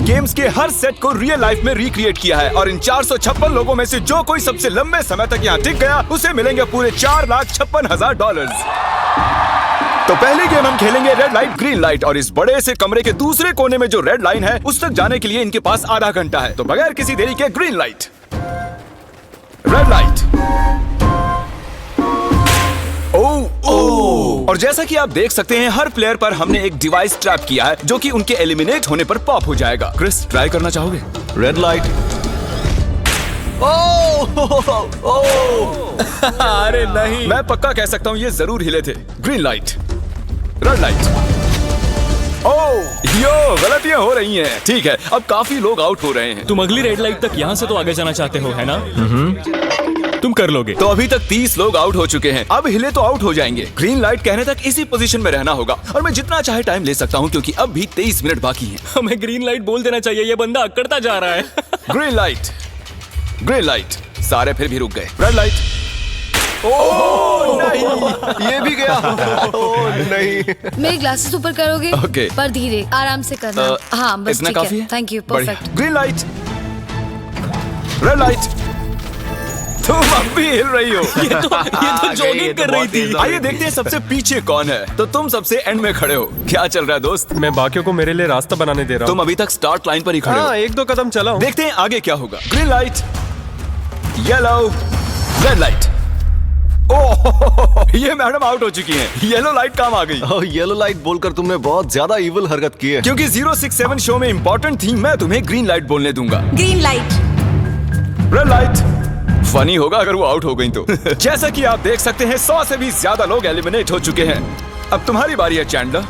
Games के हर set को real life में रिक्रिएट किया है और इन 456 लोगों में से जो कोई सबसे लंबे समय तक यहाँ टिक गया उसे मिलेंगे पूरे $4,56,000। तो पहली गेम हम खेलेंगे रेड लाइट ग्रीन लाइट और इस बड़े से कमरे के दूसरे कोने में जो रेड लाइन है उस तक जाने के लिए इनके पास आधा घंटा है। तो बगैर किसी देरी के ग्रीन लाइट, रेड लाइट। और जैसा कि आप देख सकते हैं हर प्लेयर पर हमने एक डिवाइस ट्रैप किया है जो कि उनके एलिमिनेट होने पर पॉप हो जाएगा। क्रिस, ट्राई करना चाहोगे? Red light. अरे नहीं, मैं पक्का कह सकता हूँ ये जरूर हिले थे। Green light, red light. Yo, गलतियां हो रही हैं। ठीक है, अब काफी लोग आउट हो रहे हैं। तुम अगली रेड लाइट तक यहाँ से तो आगे जाना चाहते हो, है ना? तुम कर लोगे। तो अभी तक 30 लोग आउट हो चुके हैं। अब हिले तो आउट हो जाएंगे। ग्रीन लाइट कहने तक इसी पोजीशन में रहना होगा और मैं जितना चाहे टाइम ले सकता हूँ क्योंकि अब भी 23 मिनट बाकी हैं। हमें ग्रीन लाइट बोल देना चाहिए, ये बंदा अकड़ता जा रहा है। Green light, green light. सारे फिर भी रुक गए। Red light. नहीं, ये भी गया। नहीं। मेरे ग्लासेस ऊपर करोगे? ओके। पर धीरे, आराम से करना। हाँ, बस इतना ठीक काफी है। थैंक यू, बढ़िया। Perfect. Green light, red light. तुम अब भी हिल रही हो। ये तो जॉगिंग कर रही थी। आइए देखते हैं सबसे पीछे कौन है। तो तुम सबसे एंड में खड़े हो। क्या चल रहा है दोस्त? मैं बाकियों को मेरे लिए रास्ता बनाने दे रहा हूँ। तुम अभी तक स्टार्ट लाइन पर ही खड़े हो। हाँ, 1-2 कदम चला हूँ। देखते हैं आगे क्या होगा। Green light, yellow, red light. Oh, ये मैडम आउट हो चुकी हैं। येलो लाइट काम आ गई। येलो लाइट बोलकर तुमने बहुत ज्यादा इविल हरकत की है। क्योंकि 067 शो में इंपॉर्टेंट थी, मैं तुम्हें ग्रीन लाइट बोलने दूंगा। Green light. Red light. Funny होगा अगर वो आउट हो गई तो। जैसा कि आप देख सकते हैं 100 से भी ज्यादा लोग एलिमिनेट हो चुके हैं। अब तुम्हारी बारी है Chandler.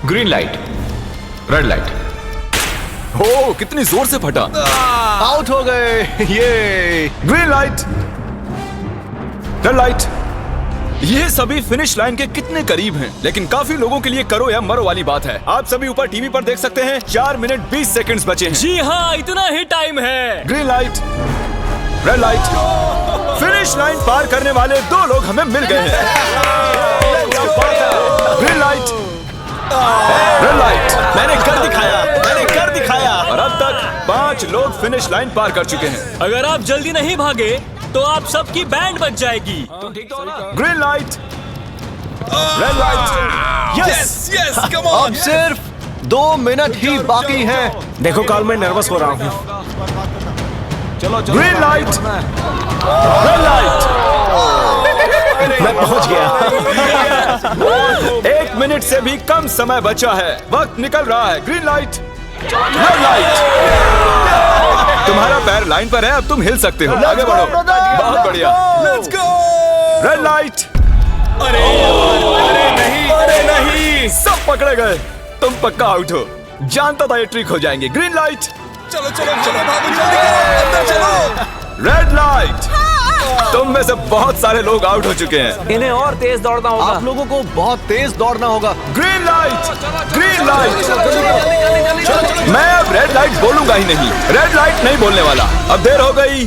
Green light, red light. हो, कितनी जोर से फटा। आउट हो गए। ये ग्रीन लाइट, रेड लाइट। ये सभी फिनिश लाइन के कितने करीब हैं, लेकिन काफी लोगों के लिए करो या मरो वाली बात है। आप सभी ऊपर टीवी पर देख सकते हैं 4 मिनट 20 सेकंड्स बचे हैं। जी हाँ, इतना ही टाइम है। Green light, red light. Finish line पार करने वाले 2 लोग हमें मिल गए हैं। Green light, red light. मैंने कर दिखाया, मैंने कर दिखाया। और अब तक 5 लोग फिनिश लाइन पार कर चुके हैं। अगर आप जल्दी नहीं भागे तो आप सबकी बैंड बच जाएगी। Green light, red light. Yes, yes, come on. अब सिर्फ 2 मिनट ही बाकी हैं। देखो काल, मैं नर्वस हो रहा हूँ। Green light, red light. मैं पहुंच गया। 1 मिनट से भी कम समय बचा है। वक्त निकल रहा है। Green light, red light. तुम्हारा पैर लाइन पर है, अब तुम हिल सकते हो। आगे बढ़ो। बहुत बढ़िया। Let's go. Red light. अरे नहीं, अरे नहीं। सब पकड़े गए। तुम पक्का आउट हो। जानता था ये ट्रिक हो जाएंगे। Green light. चलो चलो चलो, भागो जल्दी करो, अंदर चलो। Red light. तुम में से बहुत सारे लोग आउट हो चुके हैं। इन्हें और तेज दौड़ना होगा। आप लोगों को बहुत तेज दौड़ना होगा। Green light, green light. मैं अब रेड लाइट बोलूंगा ही नहीं। रेड लाइट नहीं बोलने वाला। अब देर हो गई,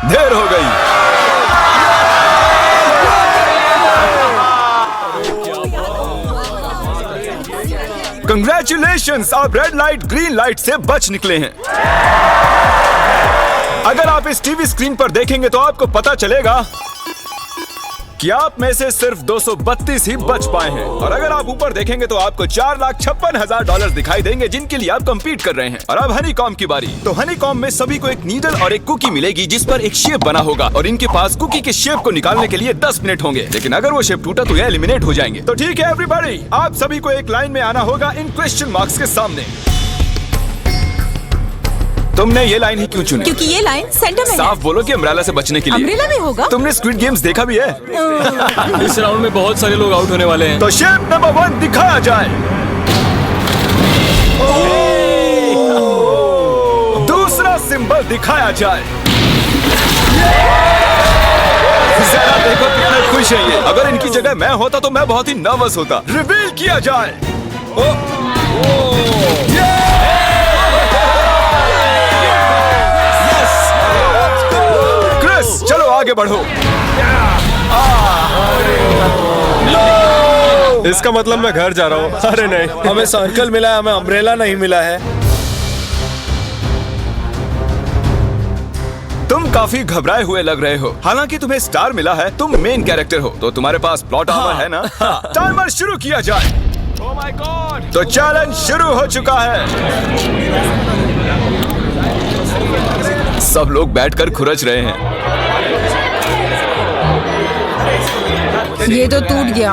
देर हो गई। कंग्रेचुलेशंस, आप रेड लाइट ग्रीन लाइट से बच निकले हैं। अगर आप इस टीवी स्क्रीन पर देखेंगे तो आपको पता चलेगा कि आप में से सिर्फ 232 ही बच पाए हैं। और अगर आप ऊपर देखेंगे तो आपको $4,56,000 दिखाई देंगे जिनके लिए आप कंपीट कर रहे हैं। और अब हनी कॉम की बारी। तो हनी कॉम में सभी को एक नीडल और एक कुकी मिलेगी जिस पर एक शेप बना होगा और इनके पास कुकी के शेप को निकालने के लिए 10 मिनट होंगे। लेकिन अगर वो शेप टूटा तो ये एलिमिनेट हो जाएंगे। तो ठीक है एवरीबॉडी, आप सभी को एक लाइन में आना होगा इन क्वेश्चन मार्क्स के सामने। तुमने ये लाइन ही क्यों चुनी? क्योंकि ये लाइन सेंटर में साफ बोलो कि अम्ब्रेला से बचने के लिए। अम्ब्रेला में होगा। तुमने स्क्विड गेम्स देखा भी है? इस राउंड में बहुत सारे लोग आउट होने वाले हैं। तो शेप नंबर 1 दिखाया जाए। दूसरा सिंबल दिखाया जाए। जरा देखो कितने खुश हैं ये। अगर इनकी जगह मैं होता तो मैं बहुत ही नर्वस होता। रिवील किया जाए। क्रिस, चलो आगे बढ़ो। इसका मतलब मैं घर जा रहा हूँ। अरे नहीं, हमें सर्कल मिला है, हमें अम्ब्रेला नहीं मिला है। तुम काफी घबराए हुए लग रहे हो। हालांकि तुम्हें स्टार मिला है, तुम मेन कैरेक्टर हो, तो तुम्हारे पास प्लॉट आर्मर है ना? टाइमर शुरू किया जाए। Oh my God! तो चैलेंज शुरू हो चुका है। सब लोग बैठकर खुरच रहे हैं। ये तो टूट गया।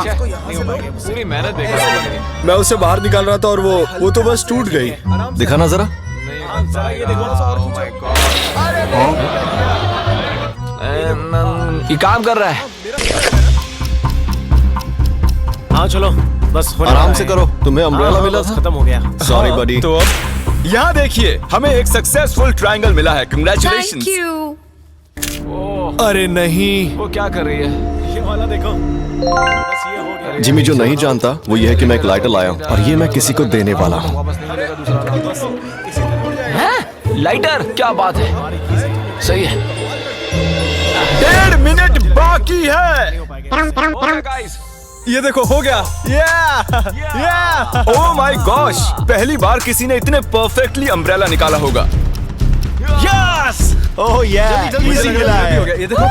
मैं उसे बाहर निकाल रहा था और वो तो बस टूट गई। दिखाना जरा। ये काम कर रहा है। हाँ चलो, बस आराम से करो। तुम्हें अम्ब्रेला मिला था? खत्म हो गया। सॉरी बडी। तो अब यहाँ देखिए, हमें एक सक्सेसफुल ट्रायंगल मिला है। कांग्रेचुलेशंस। Thank you. अरे नहीं, वो क्या कर रही है? ये वाला देखो। बस ये हो गया। जिमी जो नहीं जानता वो ये है कि मैं एक लाइटर लाया हूँ और ये मैं किसी को देने वाला हूँ। लाइटर, क्या बात है, सही है। 1.5 मिनट बाकी है। ये देखो, हो गया। Oh my gosh! पहली बार किसी ने इतने परफेक्टली अम्ब्रेला निकाला होगा। यस! ओह इजी मिला है। ये देखो।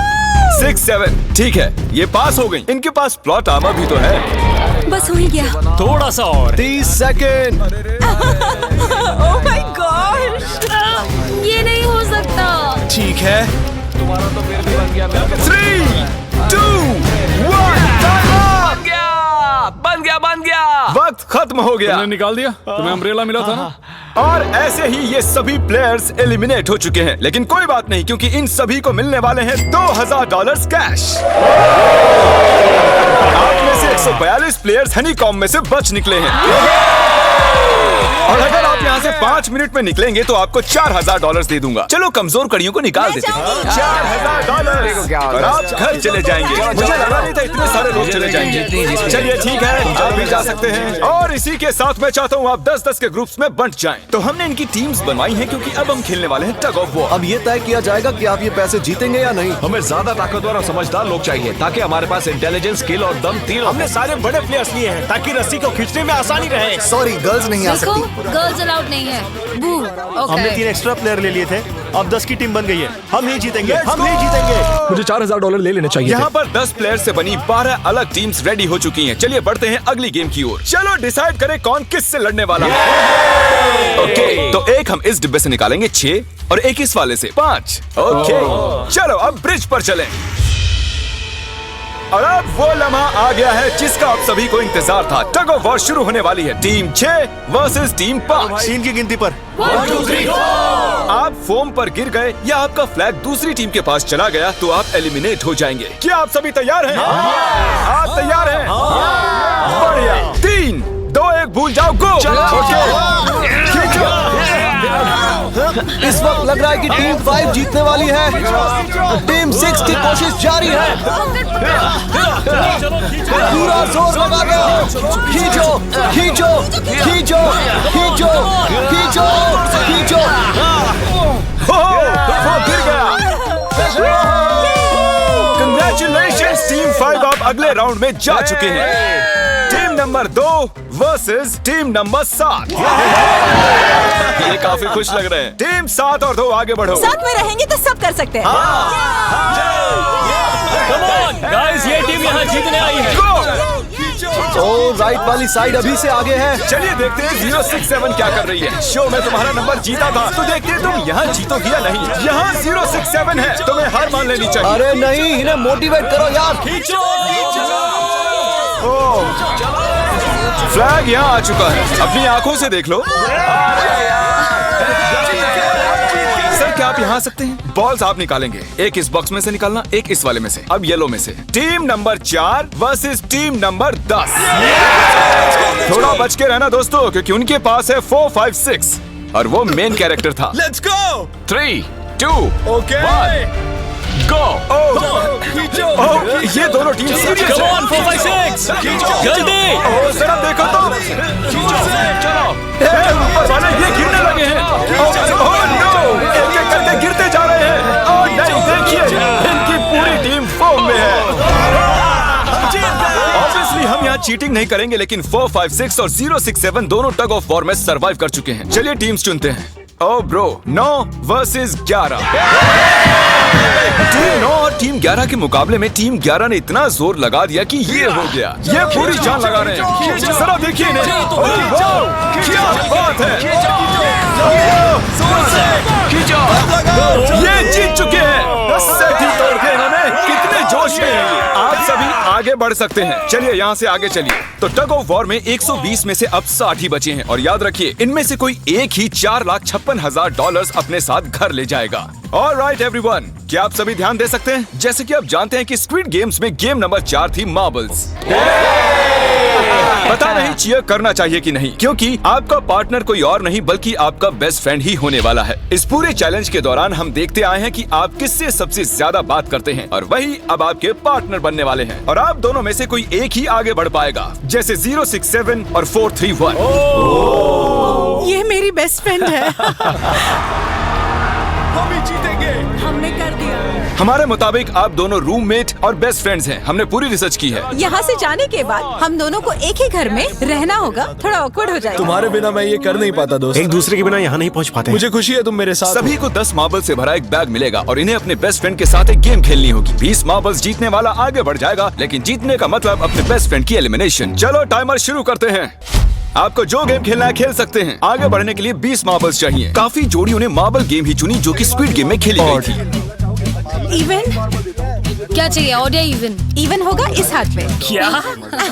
6, 7 ठीक है, ये पास हो गई। इनके पास प्लॉट आर्मर भी तो है। बस हो ही गया। थोड़ा सा और। 30 सेकेंड। Oh my gosh! ये नहीं हो सकता। ठीक है। 3, 2, 1 बन गया। वक्त खत्म हो गया। तुमने निकाल दिया? तुम्हें अम्ब्रेला मिला था ना? और ऐसे ही ये सभी प्लेयर्स एलिमिनेट हो चुके हैं। लेकिन कोई बात नहीं, क्योंकि इन सभी को मिलने वाले हैं $2000 कैश। आप में से 142 प्लेयर्स हनीकॉम में से बच निकले हैं। और अगर आप यहाँ से 5 मिनट में निकलेंगे तो आपको $4000 दे दूंगा। चलो कमजोर कड़ियों को निकाल देते हैं। $4000 और आप घर चले जाएंगे। मुझे लगा नहीं था इतने सारे लोग चले जाएंगे। चलिए ठीक है, आप भी जा सकते हैं। और इसी के साथ मैं चाहता हूँ आप 10-10 के ग्रुप्स में बंट जाएं। तो हमने इनकी टीम्स बनवाई हैं क्योंकि अब हम खेलने वाले हैं टग ऑफ वॉर। अब ये तय किया जाएगा कि आप ये पैसे जीतेंगे या नहीं। हमें ज्यादा ताकतवर और समझदार लोग चाहिए ताकि हमारे पास इंटेलिजेंस, स्किल और दम तीनों। हमने सारे बड़े प्लेयर्स लिए हैं ताकि रस्सी को खींचने में आसानी रहे। सॉरी, गर्ल्स नहीं आ देखो, सकती। गर्ल्स अलाउड नहीं है। बू। हमने 3 एक्स्ट्रा प्लेयर ले लिए थे। अब 10 की टीम बन गई है। हम ही जीतेंगे, हम ही जीतेंगे। मुझे $4000 ले लेने चाहिए। यहाँ पर 10 प्लेयर से बनी 12 अलग टीम्स रेडी हो चुकी हैं। चलिए बढ़ते हैं अगली गेम की ओर। चलो डिसाइड करें कौन किस से लड़ने वाला है। ओके, तो एक हम इस डिब्बे से निकालेंगे 6 और एक इस वाले से 5। ओके, चलो अब ब्रिज पर चलें। और अब वो लम्हा आ गया है जिसका आप सभी को इंतजार था। टग ऑफ वॉर शुरू होने वाली है। Team 6 versus team 5। 3 की गिनती पर। 1, 2, 3 आप फोम पर गिर गए या आपका फ्लैग दूसरी टीम के पास चला गया तो आप एलिमिनेट हो जाएंगे। क्या आप सभी तैयार हैं? आप तैयार हैं? बढ़िया। 3, 2, 1 भूल जाओ, गो। इस वक्त लग रहा है कि टीम 5 जीतने वाली है। टीम 6 की कोशिश जारी है। पूरा जोर लगा दो। खींचो, खींचो, खींचो, खींचो, खींचो, खींचो। वो गिर गया। Congratulations, टीम 5 आप अगले राउंड में जा चुके हैं। Team number 2 versus team number 7। ये काफी खुश लग रहे हैं। टीम 7 और 2 आगे बढ़ो। साथ में रहेंगे तो सब कर सकते हैं। Come on, guys, ये टीम यहाँ जीतने आई है। ओ, राइट वाली साइड अभी से आगे है। चलिए देखते हैं 067 क्या कर रही है। शो में तुम्हारा नंबर जीता था तो देखते हैं तुम यहाँ जीतोगी या नहीं। यहाँ 067 है, तुम्हें हार मान लेनी चाहिए। अरे नहीं, इन्हें मोटिवेट करो यार। फ्लैग यहाँ आ चुका है, अपनी आंखों से देख लो। सर क्या आप यहाँ आ सकते हैं? बॉल्स आप निकालेंगे, एक इस बॉक्स में से निकालना, एक इस वाले में से। अब येलो में से। Team number 4 versus team number 10। थोड़ा बच के रहना दोस्तों, क्योंकि उनके पास है 4, 5, 6 और वो मेन कैरेक्टर था। Let's go. 3, 2, ओके, 1 गो। ये दोनों टीम सीरियस Come on, 4, 5, 6 जल्दी। जरा देखो तो। चलो ऊपर वाले ये गिरने लगे हैं। ओह नो, एक-एक करके गिरते जा रहे हैं। ओह नहीं, देखिए इनकी पूरी टीम फॉर्म में है। ऑब्वियसली हम यहाँ चीटिंग नहीं करेंगे, लेकिन 4, 5, 6 और 067 दोनों टग ऑफ वॉर में सरवाइव कर चुके हैं। चलिए टीम्स चुनते हैं। Oh bro, 9 versus 11। टीम 9 और टीम 11 के मुकाबले में टीम 11 ने इतना जोर लगा दिया कि ये हो गया। ये पूरी जान लगा रहे हैं। जरा देखिए इन्हें। ओह, वाह, क्या बात है। ये जीत चुके हैं। सेट ही तोड़ के इन्होंने। कितने जोश में हैं ये। आप सभी आगे बढ़ सकते हैं। चलिए यहाँ से आगे चलिए। तो टग ऑफ वॉर में 120 में से अब 60 ही बचे हैं और याद रखिए इनमें से कोई एक ही $4,56,000 अपने साथ घर ले जाएगा। ऑलराइट एवरीवन, क्या आप सभी ध्यान दे सकते हैं? जैसे कि आप जानते हैं कि स्क्विड गेम्स में गेम नंबर 4 थी मार्बल्स। पता नहीं चीयर करना चाहिए कि नहीं, क्योंकि आपका पार्टनर कोई और नहीं बल्कि आपका बेस्ट फ्रेंड ही होने वाला है। इस पूरे चैलेंज के दौरान हम देखते आए हैं कि आप किससे सबसे ज्यादा बात करते हैं और वही अब आपके पार्टनर बनने वाले हैं और आप दोनों में से कोई एक ही आगे बढ़ पाएगा, जैसे 067 और 431। ये मेरी बेस्ट फ्रेंड है। हम ही जीतेंगे। हमने कर दिया। हमारे मुताबिक आप दोनों रूममेट और बेस्ट फ्रेंड्स हैं। हमने पूरी रिसर्च की है। यहाँ से जाने के बाद हम दोनों को एक ही घर में रहना होगा। थोड़ा ऑकवर्ड हो जाएगा। तुम्हारे बिना मैं ये कर नहीं पाता दोस्त। एक दूसरे के बिना यहाँ नहीं पहुँच पाते। मुझे खुशी है तुम मेरे साथ। सभी को 10 मार्बल से भरा एक बैग मिलेगा और इन्हें अपने बेस्ट फ्रेंड के साथ एक गेम खेलनी होगी। 20 मार्बल्स जीतने वाला आगे बढ़ जाएगा, लेकिन जीतने का मतलब अपने बेस्ट फ्रेंड की एलिमिनेशन। चलो टाइमर शुरू करते हैं। आपको जो गेम खेलना है खेल सकते हैं। आगे बढ़ने के लिए 20 मार्बल्स चाहिए। काफी जोड़ियों ने मार्बल गेम ही चुनी जो कि स्क्विड गेम में खेली गई थी। इवन क्या चाहिए? ऑड या इवन? इवन होगा इस हाथ में। क्या?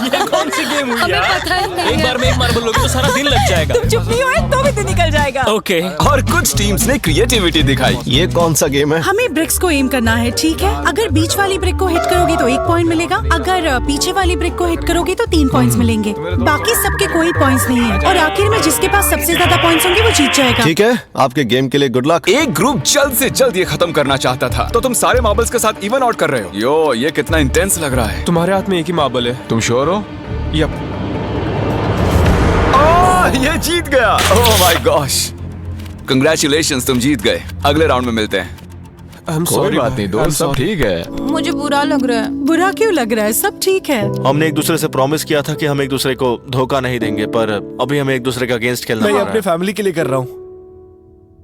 ये कौन सी गेम हुई हमें यार? पता ही नहीं एक है। बार में एक मार्बल लोगे तो सारा दिन लग जाएगा। तुम चुप नहीं हो तो भी तो निकल जाएगा। ओके। और कुछ टीम्स ने क्रिएटिविटी दिखाई। ये कौन सा गेम है? हमें ब्रिक्स को एम करना है, ठीक है? अगर बीच वाली ब्रिक को हिट करोगे तो 1 पॉइंट मिलेगा। अगर पीछे वाली ब्रिक को हिट करोगे तो 3 पॉइंट्स मिलेंगे। बाकी सबके कोई पॉइंट्स नहीं है और आखिर में जिसके पास सबसे ज्यादा पॉइंट्स होंगे वो जीत जाएगा। ठीक है, आपके गेम के लिए गुड लक। एक ग्रुप जल्द से जल्द ये खत्म करना चाहता था, तो तुम सारे मार्बल्स के साथ इवन आउट कर रहे हो। यो, ये कितना इंटेंस लग रहा है। तुम्हारे हाथ में एक ही मार्बल है। तुम श्योर हो? यप। ये जीत गया। ओह माय गॉश, कंग्रेचुलेशंस, तुम जीत गए। अगले राउंड में मिलते हैं। कोई बात नहीं दोस्त, सब ठीक है। मुझे बुरा लग रहा है। बुरा क्यों लग रहा है? सब ठीक है। हमने एक दूसरे से प्रॉमिस किया था कि हम एक दूसरे को धोखा नहीं देंगे, पर अभी हमें एक दूसरे के अगेंस्ट खेलना मैं पड़ ये रहा अपनी है। फैमिली के लिए कर रहा हूँ,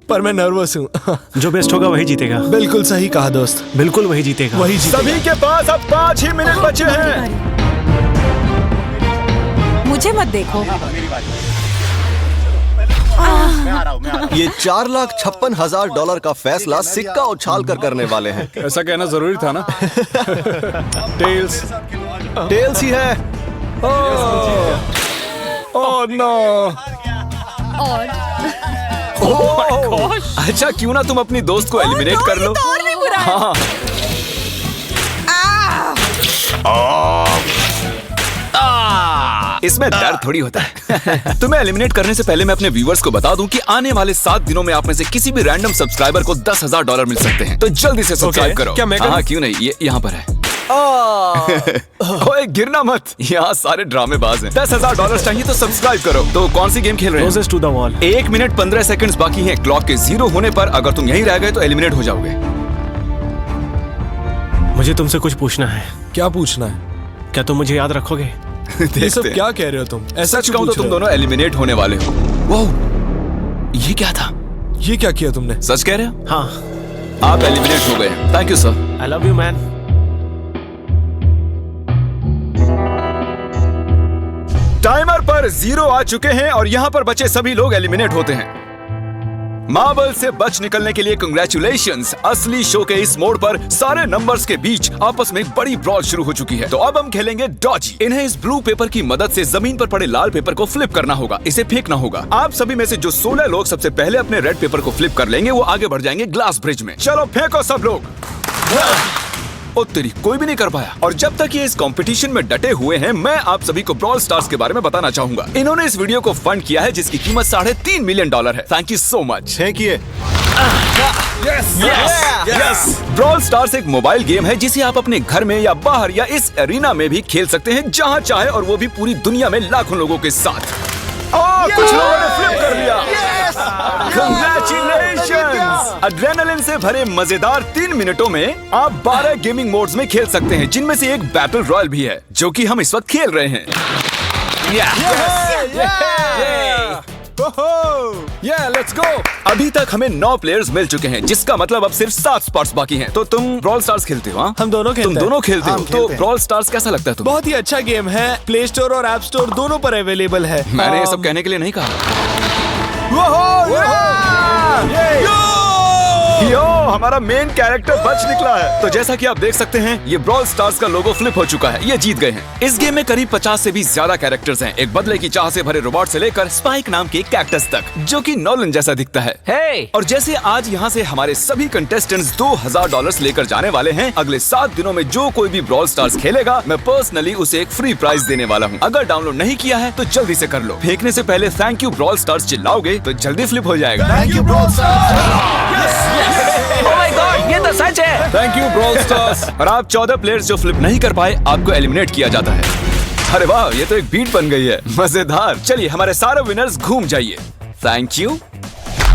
पर मैं नर्वस हूँ। जो बेस्ट होगा वही जीतेगा। बिल्कुल सही कहा दोस्त, बिल्कुल वही जीतेगा। वही जीतेगा। सभी के पास अब 5 ही मिनट बचे हैं। मुझे मत देखो। ये $4,56,000 का फैसला सिक्का उछाल कर करने वाले हैं। ऐसा कहना जरूरी था ना। टेल्स, टेल्स ही है। Oh no. और अच्छा, क्यों ना तुम अपनी दोस्त को एलिमिनेट कर लो। तो और भी बुरा है। हाँ। इसमें दर्द थोड़ी होता है। तुम्हें एलिमिनेट करने से पहले मैं अपने व्यूअर्स को बता दूं कि आने वाले 7 दिनों में आप में से किसी भी रैंडम सब्सक्राइबर को $10,000 मिल सकते हैं। तो जल्दी से सब्सक्राइब करो। क्या मैं करूं? हाँ, क्यों नहीं, ये यहाँ पर है। ओए, गिरना मत, यहाँ सारे ड्रामेबाज हैं। $10,000 चाहिए तो सब्सक्राइब करो। तो कौन सी गेम खेल रहे हैं? Closest to the wall। 1 minute 15 seconds बाकी हैं। क्लॉक के 0 होने पर अगर तुम यहीं रह गए तो एलिमिनेट हो जाओगे। मुझे तुमसे कुछ पूछना है। क्या पूछना है? क्या तुम मुझे याद रखोगे? ये सब क्या कह रहे हो तुम? ऐसा सच क्यों कहूं तो पूछ तुम रहे हो? दोनों एलिमिनेट होने वाले हो। वाह, ये क्या था? ये क्या किया तुमने? सच कह रहे हो? हाँ। आप एलिमिनेट हो गए। Thank you sir. I love you man. Timer पर 0 आ चुके हैं और यहाँ पर बचे सभी लोग एलिमिनेट होते हैं। मार्बल से बच निकलने के लिए कंग्रेचुलेशंस। असली शो के इस मोड़ पर सारे नंबर्स के बीच आपस में एक बड़ी ब्रॉल शुरू हो चुकी है। तो अब हम खेलेंगे डॉजी। इन्हें इस ब्लू पेपर की मदद से जमीन पर पड़े लाल पेपर को फ्लिप करना होगा। इसे फेंकना होगा। आप सभी में से जो 16 लोग सबसे पहले अपने रेड पेपर को फ्लिप कर लेंगे वो आगे बढ़ जाएंगे ग्लास ब्रिज में। चलो फेंको सब लोग। ओ तेरी, कोई भी नहीं कर पाया। और जब तक ये इस कंपटीशन में डटे हुए हैं, मैं आप सभी को ब्रॉल स्टार्स के बारे में बताना चाहूंगा। इन्होंने इस वीडियो को फंड किया है जिसकी कीमत $3.5 मिलियन है। Thank you so much. Thank you. Brawl stars एक मोबाइल गेम है जिसे आप अपने घर में या बाहर या इस एरिना में भी खेल सकते हैं, जहां चाहे, और वो भी पूरी दुनिया में लाखों लोगों के साथ। कुछ लोगों ने फ्लिप कर लिया। Congratulations! एड्रेनलिन से भरे मजेदार 3 मिनटों में आप 12 गेमिंग मोड्स में खेल सकते हैं, जिनमें से एक बैटल रॉयल भी है, जो कि हम इस वक्त खेल रहे हैं। Let's go. अभी तक हमें 9 प्लेयर्स मिल चुके हैं, जिसका मतलब अब सिर्फ 7 स्पॉट्स बाकी हैं। तो तुम ब्रॉल स्टार्स खेलते हो? हाँ, हम दोनों खेलते तुम हैं। दोनों खेलते हो? हम तो खेलते हैं। ब्रॉल स्टार्स कैसा लगता है तुम्हें? बहुत ही अच्छा गेम है, प्ले स्टोर और ऐप स्टोर दोनों पर अवेलेबल है। मैंने ये सब कहने के लिए नहीं कहा। यो, हमारा मेन कैरेक्टर बच निकला है। तो जैसा कि आप देख सकते हैं, ये ब्रॉल स्टार्स का लोगो फ्लिप हो चुका है। ये जीत गए हैं। इस गेम में करीब 50 से भी ज्यादा कैरेक्टर्स हैं, एक बदले की चाह से भरे रोबोट से लेकर स्पाइक नाम के कैक्टस तक, जो कि नॉलन जैसा दिखता है। हे और जैसे आज यहाँ से हमारे सभी कंटेस्टेंट्स $2000 लेकर जाने वाले हैं, अगले 7 दिनों में जो कोई भी ब्रॉल स्टार्स खेलेगा, मैं पर्सनली उसे एक फ्री प्राइज देने वाला हूँ। अगर डाउनलोड नहीं किया है तो जल्दी से कर लो। फेंकने से पहले थैंक यू ब्रॉल स्टार्स चिल्लाओगे तो जल्दी फ्लिप हो जाएगा। Thank you brawl oh my God, ये तो सच है। Thank you brawl stars. और आप 14 प्लेयर्स जो फ्लिप नहीं कर पाए, आपको एलिमिनेट किया जाता है। अरे वाह, ये तो एक बीट बन गई है, मजेदार। चलिए हमारे सारे विनर्स घूम जाइए। Thank you.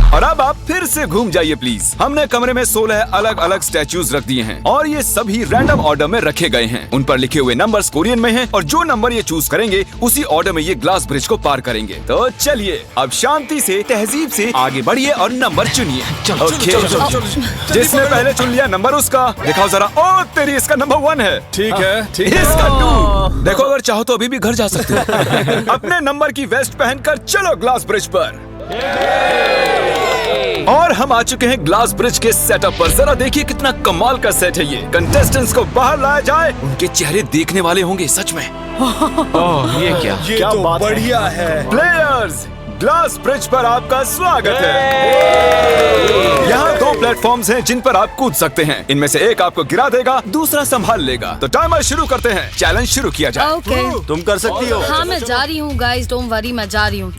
और अब आप फिर से घूम जाइए प्लीज। हमने कमरे में 16 अलग अलग स्टैचूज रख दिए हैं और ये सभी रैंडम ऑर्डर में रखे गए हैं। उन पर लिखे हुए नंबर्स कोरियन में हैं और जो नंबर ये चूज करेंगे उसी ऑर्डर में ये ग्लास ब्रिज को पार करेंगे। तो चलिए अब शांति से, तहजीब से आगे बढ़िए और नंबर चुनिए। ओके, जिसने पहले चुन लिया नंबर उसका दिखाओ जरा। ओ तेरी, इसका नंबर 1 है। ठीक है, ठीक है। इसका 2। देखो, अगर चाहो तो अभी भी घर जा सकते हो। अपने नंबर की वेस्ट पहनकर चलो ग्लास ब्रिज पर। और हम आ चुके हैं ग्लास ब्रिज के सेटअप पर। जरा देखिए कितना कमाल का सेट है ये। कंटेस्टेंट्स को बाहर लाया जाए, उनके चेहरे देखने वाले होंगे सच में। ये क्या? ये तो बढ़िया है। प्लेयर्स, ग्लास ब्रिज पर आपका स्वागत है। यहाँ 2 प्लेटफॉर्म्स हैं जिन पर आप कूद सकते हैं। इनमें से एक आपको गिरा देगा, दूसरा संभाल लेगा। तो टाइमर शुरू करते हैं। चैलेंज शुरू किया जाए। ओके, तुम कर सकती हो। हाँ मैं जा रही हूँ गाइस, डोंट वरी, मैं जा रही हूँ।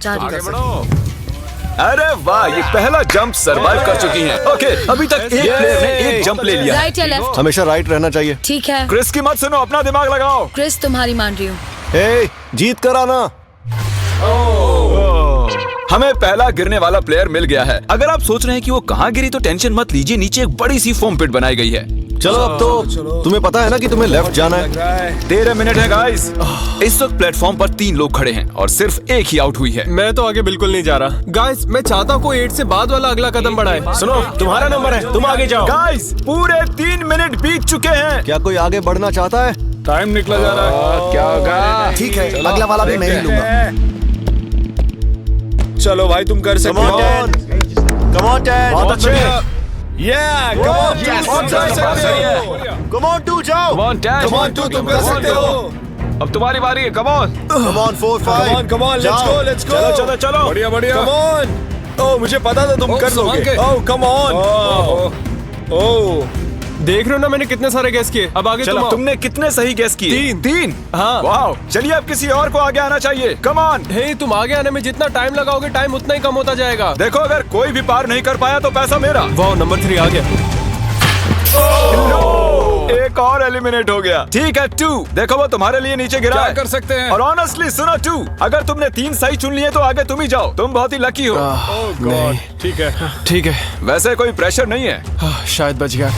अरे वाह, ये पहला जंप सरवाइव कर चुकी हैं। ओके, अभी तक एक प्लेयर ने एक जंप ले लिया है। राइट या लेफ्ट? हमेशा राइट रहना चाहिए। ठीक है क्रिस की मत सुनो, अपना दिमाग लगाओ। क्रिस, तुम्हारी मान रही हूँ। ए, जीत कर आना। हमें पहला गिरने वाला प्लेयर मिल गया है। अगर आप सोच रहे हैं कि वो कहाँ गिरी तो टेंशन मत लीजिए, नीचे एक बड़ी सी फोम पिट बनाई गई है। चलो अब तो तुम्हें पता है ना कि तुम्हें लेफ्ट जाना है। 13 मिनट है गाइस। इस वक्त प्लेटफॉर्म पर 3 लोग खड़े हैं और सिर्फ एक ही आउट हुई है। मैं तो आगे बिल्कुल नहीं जा रहा। गाइस, मैं चाहता हूँ कोई 8 से बाद वाला अगला कदम बढ़ाए। सुनो, तुम्हारा नंबर है, तुम आगे जाओ। गाइस, पूरे 3 मिनट बीत चुके हैं। क्या कोई आगे बढ़ना चाहता है? टाइम निकला जा रहा है। क्या होगा? ठीक है, अगला वाला भी मैं ही लूंगा। चलो भाई, तुम कर सकते हो। Come on 10। बहुत अच्छे। कम ऑन, कम ऑन 2 जाओ। Come on, Dad. Come on 2, तुम कर सकते हो। अब तुम्हारी बारी है। Come on. Come on 4 5। Come on, let's go, let's go. चलो चलो चलो। बढ़िया बढ़िया। Come on. ओह, मुझे पता था तुम कर संभाल लोगे। के। ओह, कम ऑन। ओह, देख रहे हो ना, मैंने कितने सारे गेस किए। अब आगे तुम आओ। तुमने कितने सही गेस किए? 3। हाँ। वाह, चलिए अब किसी और को आगे आना चाहिए। Come on. हे, तुम आगे आने में जितना टाइम लगाओगे, टाइम उतना ही कम होता जाएगा। देखो, अगर कोई भी पार नहीं कर पाया तो पैसा मेरा। वाह, नंबर 3 आ गया। एक और एलिमिनेट हो गया। ठीक है 2, देखो वो तुम्हारे लिए नीचे गिरा क्या है। कर सकते हैं? और ऑनेस्टली सुनो 2, अगर तुमने 3 सही चुन लिए तो आगे तुम ही जाओ। तुम बहुत ही लकी हो। नहीं, ठीक है, ठीक है। वैसे कोई प्रेशर नहीं है। शायद बच गया।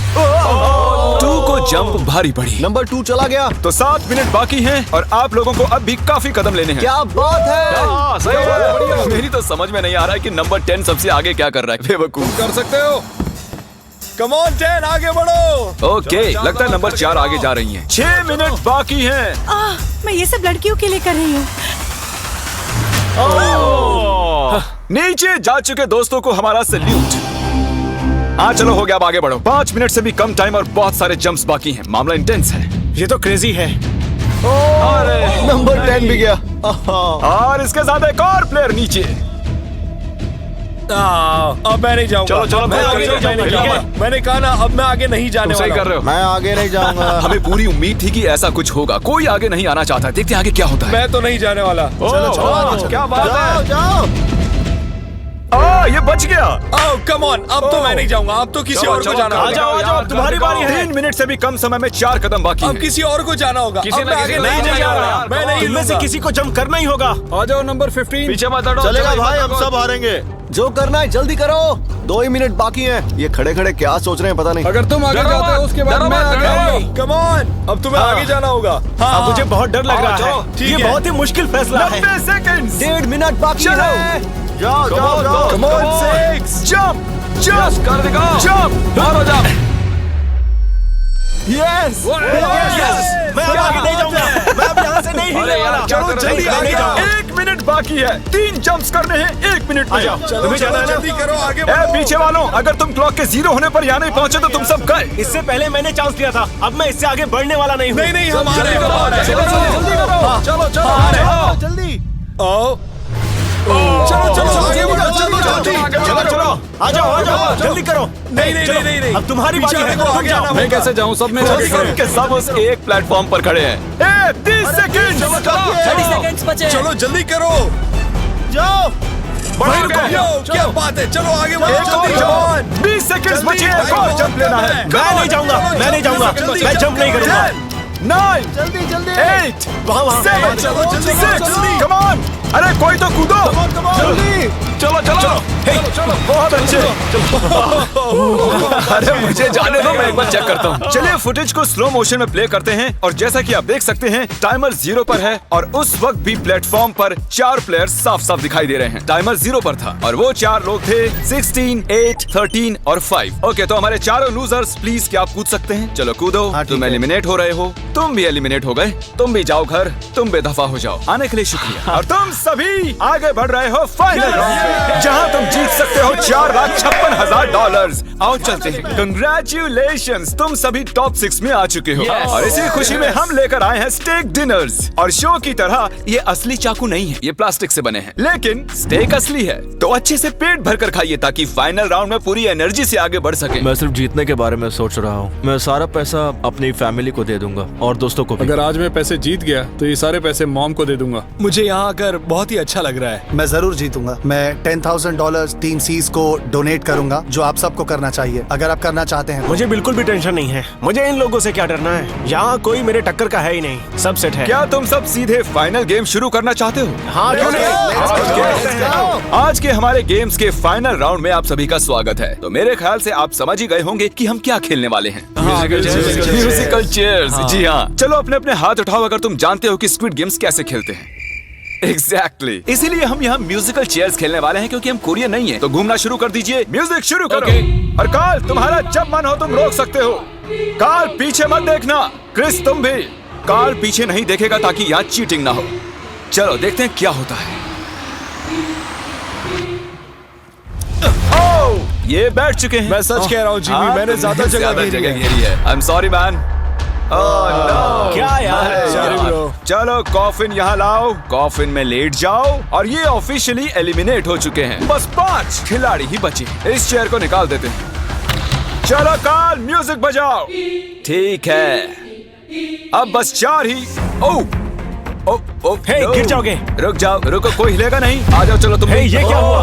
2 को जंप भारी पड़ी। नंबर 2 चला गया। तो 7 मिनट बाकी हैं और आप लोगों को अब भी काफी कदम लेने हैं। क्या बात है। हाँ, सही बात है। मेरी तो समझ में नहीं आ रहा है कि नंबर 10 सबसे आगे क्या कर रहा है। बेवकूफ। कर सकते हो। कम ऑन 10, आगे बढ़ो। ओके, लगता है नंबर 4 आगे जा रही हैं। 6 मिनट बाकी हैं। मैं ये सब लड़कियों के लिए कर रही हूँ। नीचे जा चुके दोस्तों को हमारा सैल्यूट। हाँ चलो, हो गया, अब आगे बढ़ो। 5 मिनट से भी कम टाइम और बहुत सारे जंप्स बाकी हैं। मामला इंटेंस है। ये तो क्रेजी है। नंबर 10 भी गया। और इसके साथ एक और प्लेयर नीचे। अब मैं नहीं जाऊंगा। चलो, चलो, मैं आगे नहीं जाऊंगा। मैंने कहा ना, अब मैं आगे नहीं जाने सही वाला कर रहे हो। मैं आगे नहीं जाऊंगा। हमें पूरी उम्मीद थी कि ऐसा कुछ होगा। कोई आगे नहीं आना चाहता। देखते हैं आगे क्या होता है। मैं तो नहीं जाने वाला। चलो चलो, क्या बात है। जाओ। ये बच गया। ओह, कम ऑन, अब तो मैं नहीं जाऊंगा। अब तो किसी और को जाना होगा। आ जाओ, अब तुम्हारी बारी है। 3 मिनट से भी कम समय में 4 कदम बाकी अब हैं। किसी और को जाना होगा। किसी अब ना मैं किसी आगे को नहीं जाना जाने होगा। वाला। मैं नहीं इनमें से लूंगा। किसी को जंप करना ही होगा। आ जाओ नंबर 15। पीछे मत हटो। चलेगा चलो, भाई, मत हम हटो। सब हारेंगे। जो करना है जल्दी करो। 2 ही मिनट बाकी हैं। ये खड़े खड़े क्या सोच रहे हैं पता नहीं। अगर तुम आगे डरो जाते हो मत, उसके बाद डरो मैं मत, आगे डरो। आऊंगा। कम ऑन, अब तुम्हें आगे जाना होगा। हाँ, मुझे बहुत डर लग रहा है। चलो, ये बहुत ही मुश्किल फैसला है। 90 सेकंड्स। 1.5 मिनट बाकी है। जाओ जाओ जाओ। Come on, 6 jump Yes, कर दिखाओ। jump मारो jump। यस मैं अब आगे नहीं जाऊंगा, मैं अब यहाँ से नहीं अरे हिलने यार, वाला। क्या चलो कर रहे जल्दी हो? आगे जाओ। 1 मिनट बाकी है, 3 जंप्स करने हैं 1 मिनट में। तुम्हें जाना है ना? जल्दी करो, आगे ए पीछे वालों, अगर तुम क्लॉक के 0 होने पर यहाँ नहीं पहुंचे तो तुम सब गए। इससे पहले मैंने चांस दिया था, अब मैं इससे आगे बढ़ने वाला नहीं हूँ। नहीं हम जल्दी करो, जल्दी करो। चलो चलो जल्दी चलो आ जाओ जल्दी करो। नहीं अब तुम्हारी बारी है, तुम जाओ। मैं कैसे जाऊँ? सब में सब के सब उस एक प्लेटफॉर्म पर खड़े हैं। 30 सेकंड 30 सेकंड्स बचे। चलो जल्दी करो, जाओ। क्या बात है, चलो आगे बढ़ो। 20 सेकंड बचे, एक और जंप लेना है। मैं नहीं जाऊंगा, मैं जंप नहीं करूंगा। 9 जल्दी 8 वहाँ 7 चलो, जल्दी 6 कम ऑन, अरे कोई तो कूदो। चलो बहुत अच्छे। अरे मुझे जाने दो, मैं एक बार चेक करता हूँ। चलिए फुटेज को स्लो मोशन में प्ले करते हैं और जैसा कि आप देख सकते हैं टाइमर 0 पर है और उस वक्त भी प्लेटफॉर्म पर 4 प्लेयर्स साफ साफ दिखाई दे रहे हैं। टाइमर 0 पर था और वो 4 लोग थे 16, 8, 13 और 5। ओके, तो हमारे चारों लूजर्स प्लीज क्या आप कूद सकते हैं? चलो कूदो। तुम एलिमिनेट हो रहे हो, तुम भी एलिमिनेट हो गए, तुम भी जाओ घर, तुम बेदफा हो जाओ। आने के लिए शुक्रिया। और तुम सभी आगे बढ़ रहे हो फाइनल राउंड में, जहां तुम जीत सकते हो $4,56,000। आओ चलते हैं। कंग्रेचुलेशंस, तुम सभी टॉप 6 में आ चुके हो। और इसी खुशी में हम लेकर आए हैं स्टेक डिनर्स। और शो की तरह ये असली चाकू नहीं है, ये प्लास्टिक से बने हैं, लेकिन स्टेक असली है। तो अच्छे से पेट भर कर खाइए ताकि फाइनल राउंड में पूरी एनर्जी से आगे बढ़ सके। मैं सिर्फ जीतने के बारे में सोच रहा हूँ। मैं सारा पैसा अपनी फैमिली को दे दूंगा और दोस्तों को भी। अगर आज मैं पैसे जीत गया तो ये सारे पैसे मॉम को दे दूंगा। मुझे यहाँ आकर बहुत ही अच्छा लग रहा है। मैं जरूर जीतूंगा। मैं $10,000 टीम सीज को डोनेट करूंगा, जो आप सबको करना चाहिए अगर आप करना चाहते हैं। मुझे बिल्कुल भी टेंशन नहीं है, मुझे इन लोगों से क्या डरना है। यहाँ कोई मेरे टक्कर का है ही नहीं, सब सेट है। क्या तुम सब सीधे फाइनल गेम शुरू करना चाहते हो? हाँ, क्यों नहीं? आज के हमारे गेम्स के फाइनल राउंड में आप सभी का स्वागत है। तो मेरे ख्याल से आप समझ ही गए होंगे कि हम क्या खेलने वाले हैं। Musical chairs. जी हाँ, चलो अपने अपने हाथ उठाओ अगर तुम जानते हो कि स्क्विड गेम्स कैसे खेलते हैं। एग्जैक्टली, इसीलिए हम यहाँ म्यूजिकल चेयर्स खेलने वाले हैं क्योंकि हम कोरियन नहीं है। तो घूमना शुरू कर दीजिए, म्यूजिक शुरू करो। और कार्ल, तुम्हारा जब मन हो तुम रोक सकते हो। कार्ल पीछे मत देखना, क्रिस तुम भी। कार्ल पीछे नहीं देखेगा ताकि यहाँ चीटिंग ना हो। चलो देखते हैं क्या होता है। ओह, ये बैठ चुके हैं। मैं सच कह रहा हूँ जिमी, मैंने ज्यादा जगह घेरी है। I am sorry man. क्या यार? चलो कॉफिन यहाँ लाओ, कॉफिन में लेट जाओ। और ये ऑफिशियली एलिमिनेट हो चुके हैं। बस 5 खिलाड़ी ही बचे। इस चेयर को निकाल देते हैं। चलो कार्ल, म्यूजिक बजाओ। ठीक है, अब बस 4 ही। ओह हे, गिर जाओगे। रुक जाओ, रुको, कोई हिलेगा नहीं। आ जाओ, चलो तुम। ये क्या हुआ?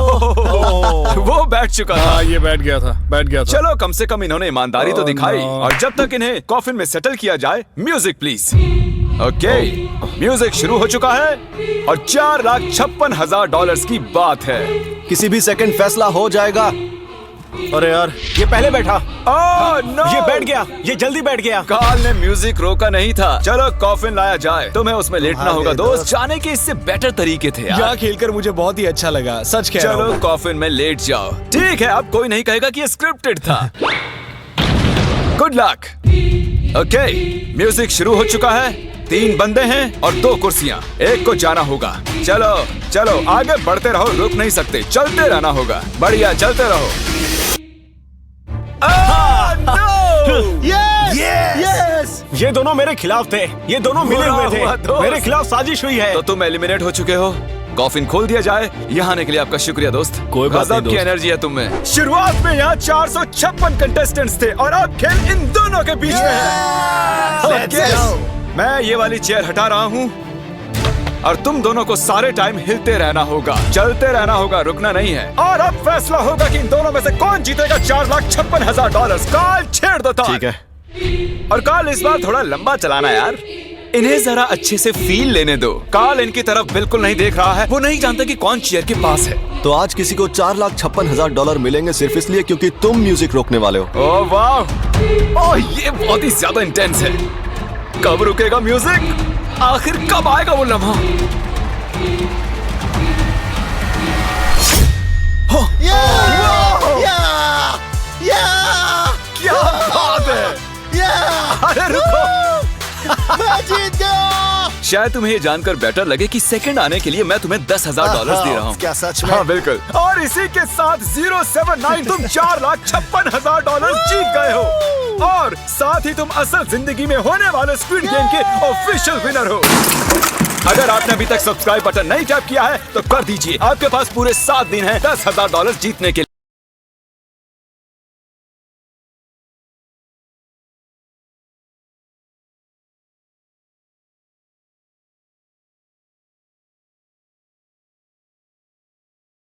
वो बैठ चुका था। ये बैठ गया था। चलो कम से कम इन्होंने ईमानदारी तो दिखाई। और जब तक इन्हें कॉफिन में सेटल किया जाए, म्यूजिक प्लीज। ओके, म्यूजिक शुरू हो चुका है और $4,56,000 की बात है। किसी भी सेकंड फैसला हो जाएगा। अरे यार, ये पहले बैठा। ओह नो, ये बैठ गया, ये जल्दी बैठ गया। कार्ल ने म्यूजिक रोका नहीं था। चलो कॉफिन लाया जाए, तुम्हें उसमें लेटना होगा दोस्त। जाने के इससे बेटर तरीके थे यार। यहाँ खेलकर मुझे बहुत ही अच्छा लगा, सच कह रहा हूँ। चलो कॉफिन में लेट जाओ। ठीक है, अब कोई नहीं कहेगा कि ये स्क्रिप्टेड था। Good luck. ओके, म्यूजिक शुरू हो चुका है। 3 बंदे हैं और 2 कुर्सियां। एक को जाना होगा। चलो चलो आगे बढ़ते रहो, रुक नहीं सकते, चलते रहना होगा। बढ़िया, चलते रहो। यस! ये दोनों मेरे खिलाफ थे, ये दोनों मिले हुए थे। मेरे खिलाफ साजिश हुई है। तो तुम एलिमिनेट हो चुके हो। कॉफिन खोल दिया जाए। यहाँ आने के लिए आपका शुक्रिया दोस्त। कोई बात नहीं गजब की एनर्जी है तुम में। शुरुआत में यहाँ 456 कंटेस्टेंट्स थे और अब खेल इन दोनों के बीच में है। मैं ये वाली चेयर हटा रहा हूँ और तुम दोनों को सारे टाइम हिलते रहना होगा, चलते रहना होगा, रुकना नहीं है। और अब फैसला होगा कि इन दोनों में से कौन जीतेगा $4,56,000। कार्ल छेड़ दो। ठीक है। और कार्ल इस बार थोड़ा लंबा चलाना यार, इन्हें जरा अच्छे से फील लेने दो। कार्ल इनकी तरफ बिल्कुल नहीं देख रहा है, वो नहीं जानता कि कौन चेयर के पास है। तो आज किसी को $4,56,000 मिलेंगे सिर्फ इसलिए क्योंकि तुम म्यूजिक रोकने वाले हो। ओह वाह, ओह ये बहुत ही ज्यादा इंटेंस है। कब रुकेगा म्यूजिक? आखिर कब आएगा वो लम्हा? क्या बात है? अरे रुको, मैं जीत गया। शायद तुम्हें ये जानकर बेटर लगे कि सेकंड आने के लिए मैं तुम्हें $10,000 दे रहा हूँ। क्या सच में? हाँ बिल्कुल। और इसी के साथ 079 तुम $4,56,000 जीत गए हो और साथ ही तुम असल जिंदगी में होने वाले स्क्विड गेम के ऑफिशियल विनर हो। अगर आपने अभी तक सब्सक्राइब बटन नहीं टैप किया है तो कर दीजिए। आपके पास पूरे 7 दिन हैं $10,000 जीतने के लिए।